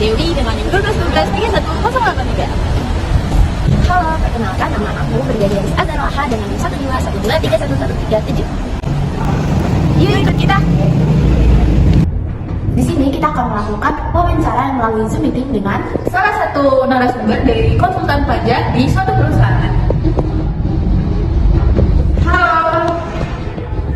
Dewi dengan NIM 12123108. Halo, perkenalkan nama aku Brigadir Azhar Laha dengan NIM 121231137. Yuk ikut kita. Di sini kita akan melakukan wawancara melalui Zoom meeting dengan Salah satu narasumber dari konsultan pajak di suatu perusahaan. Halo.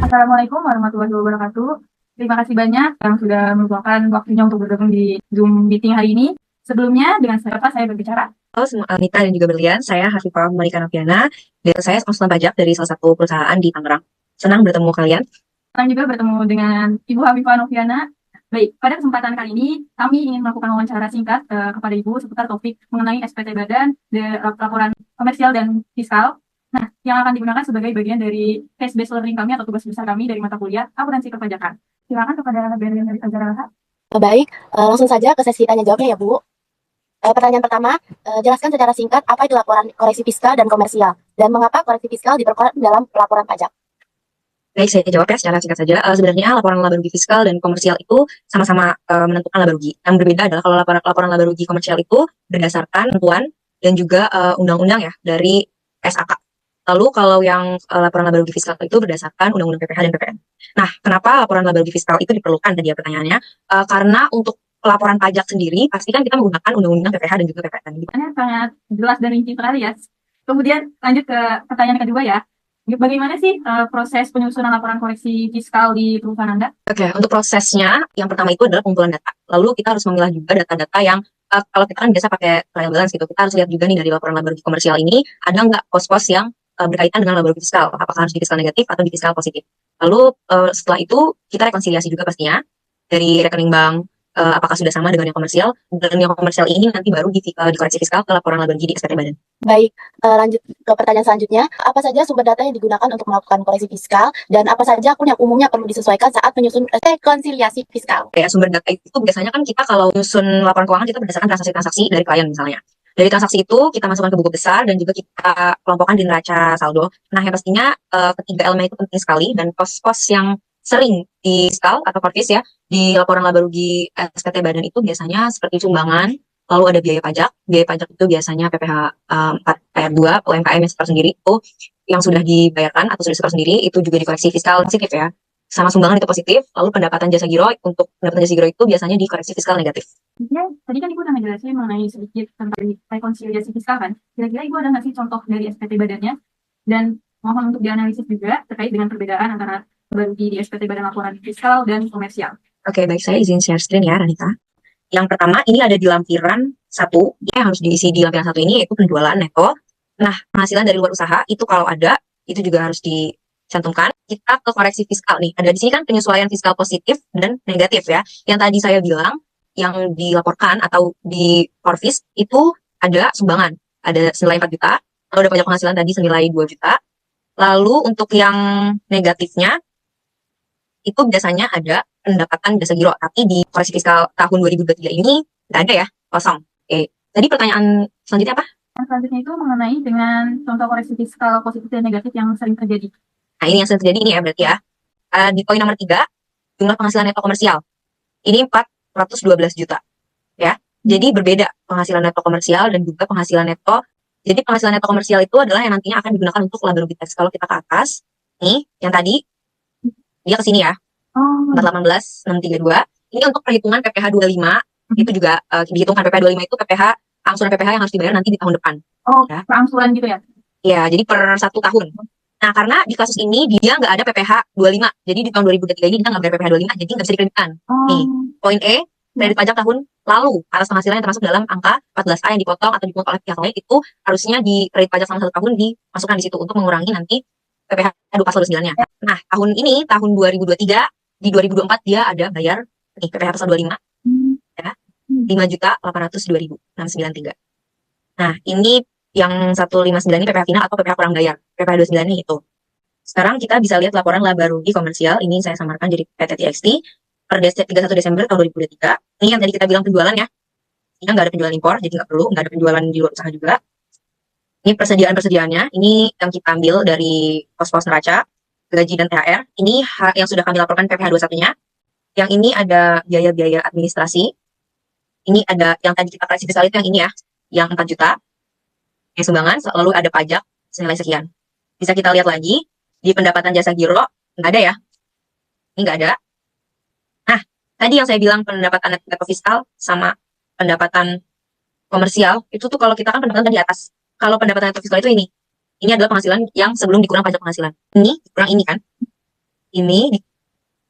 Assalamualaikum warahmatullahi wabarakatuh. Terima kasih banyak yang sudah meluangkan waktunya untuk bergabung di Zoom meeting hari ini. Sebelumnya, dengan siapa saya berbicara? Halo semua Anita dan juga Berlian, saya Hafifah Marika Noviana, dan saya konsultan pajak dari salah satu perusahaan di Tangerang. Senang bertemu kalian. Senang juga bertemu dengan Ibu Hafifah Noviana. Baik, pada kesempatan kali ini kami ingin melakukan wawancara singkat kepada Ibu seputar topik mengenai SPT Badan, laporan komersial dan fiskal. Nah, yang akan digunakan sebagai bagian dari case-based learning kami atau tugas besar kami dari mata kuliah akuntansi perpajakan. Silakan kepada Berlian dari Azhar Laha. Baik, langsung saja ke sesi tanya jawabnya ya Bu. Pertanyaan pertama, jelaskan secara singkat apa itu laporan koreksi fiskal dan komersial dan mengapa koreksi fiskal diperlukan dalam laporan pajak. Baik, saya jawab ya secara singkat saja. Sebenarnya laporan laba rugi fiskal dan komersial itu sama-sama menentukan laba rugi. Yang berbeda adalah kalau laporan laba rugi komersial itu berdasarkan tentuan dan juga undang-undang ya dari SAK. Lalu kalau yang laporan laba rugi fiskal itu berdasarkan undang-undang PPh dan PPN. Nah, kenapa laporan laba rugi fiskal itu diperlukan tadi ya pertanyaannya? Karena untuk laporan pajak sendiri pasti kan kita menggunakan undang-undang PPh dan juga PPN. Pertanyaannya sangat jelas dan rinci sekali ya. Kemudian lanjut ke pertanyaan kedua ya. Bagaimana sih proses penyusunan laporan koreksi fiskal di perusahaan Anda? Oke, untuk prosesnya yang pertama itu adalah pengumpulan data. Lalu kita harus memilah juga data-data yang kalau kita kan biasa pakai trial balance gitu, kita harus lihat juga nih dari laporan laba rugi komersial ini ada nggak pos-pos yang berkaitan dengan laba rugi fiskal, apakah harus di fiskal negatif atau di fiskal positif. Lalu setelah itu kita rekonsiliasi juga pastinya dari rekening bank, apakah sudah sama dengan yang komersial, dan yang komersial ini nanti baru dikoreksi fiskal ke laporan laba rugi di SPT Badan. Baik, lanjut ke pertanyaan selanjutnya. Apa saja sumber data yang digunakan untuk melakukan koreksi fiskal dan apa saja akun yang umumnya perlu disesuaikan saat menyusun rekonsiliasi fiskal? Kayak sumber data itu biasanya kan kita kalau nyusun laporan keuangan kita berdasarkan transaksi-transaksi dari klien misalnya. Dari transaksi itu kita masukkan ke buku besar dan juga kita kelompokkan di neraca saldo. Nah, yang pastinya ketiga elemen itu penting sekali dan pos-pos yang sering di fiskal atau korvis ya di laporan laba rugi SPT Badan itu biasanya seperti sumbangan, lalu ada biaya pajak. Biaya pajak itu biasanya PPh 4 PR2, UMKM yang setor sendiri itu yang sudah dibayarkan atau sudah setor sendiri itu juga dikoreksi fiskal positif ya. Sama sumbangan itu positif, lalu pendapatan jasa giro untuk pendapatan jasa giro itu biasanya dikoreksi fiskal negatif. Ya, tadi kan Ibu udah ngejelasin mengenai sedikit tentang rekonsiliasi fiskal kan. Kira-kira Ibu ada nggak sih contoh dari SPT Badannya? Dan mohon untuk dianalisis juga terkait dengan perbedaan antara laba rugi di SPT Badan laporan fiskal dan komersial. Oke, baik, saya izin share screen ya, Ranita. Yang pertama, ini ada di lampiran 1. Dia yang harus diisi di lampiran 1 ini yaitu penjualan neto. Nah, penghasilan dari luar usaha itu kalau ada, itu juga harus dicantumkan. Kita ke koreksi fiskal nih. Ada di sini kan penyesuaian fiskal positif dan negatif ya. Yang tadi saya bilang, yang dilaporkan atau di korvis itu ada sumbangan. Ada senilai 4 juta. Lalu ada pajak penghasilan tadi senilai 2 juta. Lalu untuk yang negatifnya, itu biasanya ada pendapatan jasa giro, tapi di koreksi fiskal tahun 2023 ini nggak ada ya, kosong. Oke. Tadi pertanyaan selanjutnya apa? Yang selanjutnya itu mengenai dengan contoh koreksi fiskal positif dan negatif yang sering terjadi. Nah, ini yang sering terjadi ini ya berarti ya. Di poin nomor 3, jumlah penghasilan neto komersial. Ini 412 juta. Ya. Jadi berbeda penghasilan neto komersial dan juga penghasilan neto. Jadi penghasilan neto komersial itu adalah yang nantinya akan digunakan untuk laba rugi tax. Kalau kita ke atas, nih, yang tadi, dia ke sini ya. 418.632. Ini untuk perhitungan PPh 25. Itu juga dihitungkan PPh 25 itu PPh, angsuran PPh yang harus dibayar nanti di tahun depan. Oh, ya. perangsuran gitu ya? Ya, jadi per 1 tahun. Nah, karena di kasus ini dia nggak ada PPh 25. Jadi di tahun 2023 ini kita nggak bayar PPh 25, jadi nggak bisa dikreditkan. Nih, poin E, kredit pajak tahun lalu atas penghasilan yang termasuk dalam angka 14A yang dipotong atau dipungut oleh pihak lain itu harusnya di kredit pajak selama 1 tahun dimasukkan di situ untuk mengurangi nanti PPh 2 pasal 29-nya. Nah, tahun ini, tahun 2023, di 2024 dia ada bayar nih PPh pasal 25 ya, 5.802.693. Nah, ini yang 159 ini PPh final atau PPh kurang bayar. PPh 29 ini itu. Sekarang kita bisa lihat laporan laba rugi komersial. Ini saya samarkan jadi PT TXT per 31 Desember tahun 2023. Ini yang tadi kita bilang penjualan ya. Ini nggak ada penjualan impor, jadi nggak perlu. Nggak ada penjualan di luar usaha juga. Ini persediaan-persediaannya. Ini yang kita ambil dari pos-pos neraca, gaji dan THR. Ini yang sudah kami laporkan PPh 21-nya. Yang ini ada biaya-biaya administrasi. Ini ada yang tadi kita koreksi fiskal itu yang ini ya, yang 4 juta. Yang sumbangan, lalu ada pajak senilai sekian. Bisa kita lihat lagi, di pendapatan jasa giro, nggak ada ya. Ini nggak ada. Nah, tadi yang saya bilang pendapatan neto fiskal sama pendapatan komersial, itu tuh kalau kita kan pendapatan di atas. Kalau pendapatan neto fiskal itu ini. Ini adalah penghasilan yang sebelum dikurang pajak penghasilan. Ini dikurang ini kan. Ini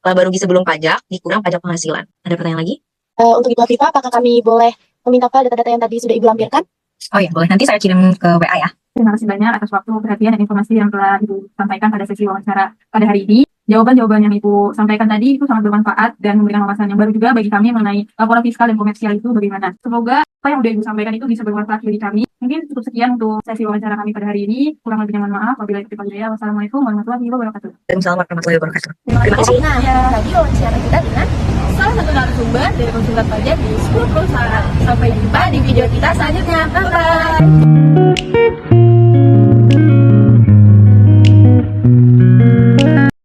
laba rugi sebelum pajak dikurang pajak penghasilan. Ada pertanyaan lagi? Untuk Ibu Afifah, apakah kami boleh meminta file data-data yang tadi sudah Ibu lampirkan? Oh ya, boleh. Nanti saya kirim ke WA ya. Terima kasih banyak atas waktu, perhatian, dan informasi yang telah Ibu sampaikan pada sesi wawancara pada hari ini. Jawaban-jawaban yang Ibu sampaikan tadi itu sangat bermanfaat dan memberikan wawasan yang baru juga bagi kami mengenai laporan fiskal dan komersial itu bagaimana. Semoga apa yang sudah Ibu sampaikan itu bisa bermanfaat bagi kami. Mungkin cukup sekian untuk sesi wawancara kami pada hari ini. Kurang lebihnya mohon maaf. Wabillahi taufiq wal hidayah. Wassalamualaikum warahmatullahi wabarakatuh. Waalaikumsalam warahmatullahi wabarakatuh. Terima kasih. Nah, tadi wawancara kita dengan salah satu narasumber dari konsultan pajak di 10 perusahaan. Sampai jumpa di video kita selanjutnya. Bye-bye.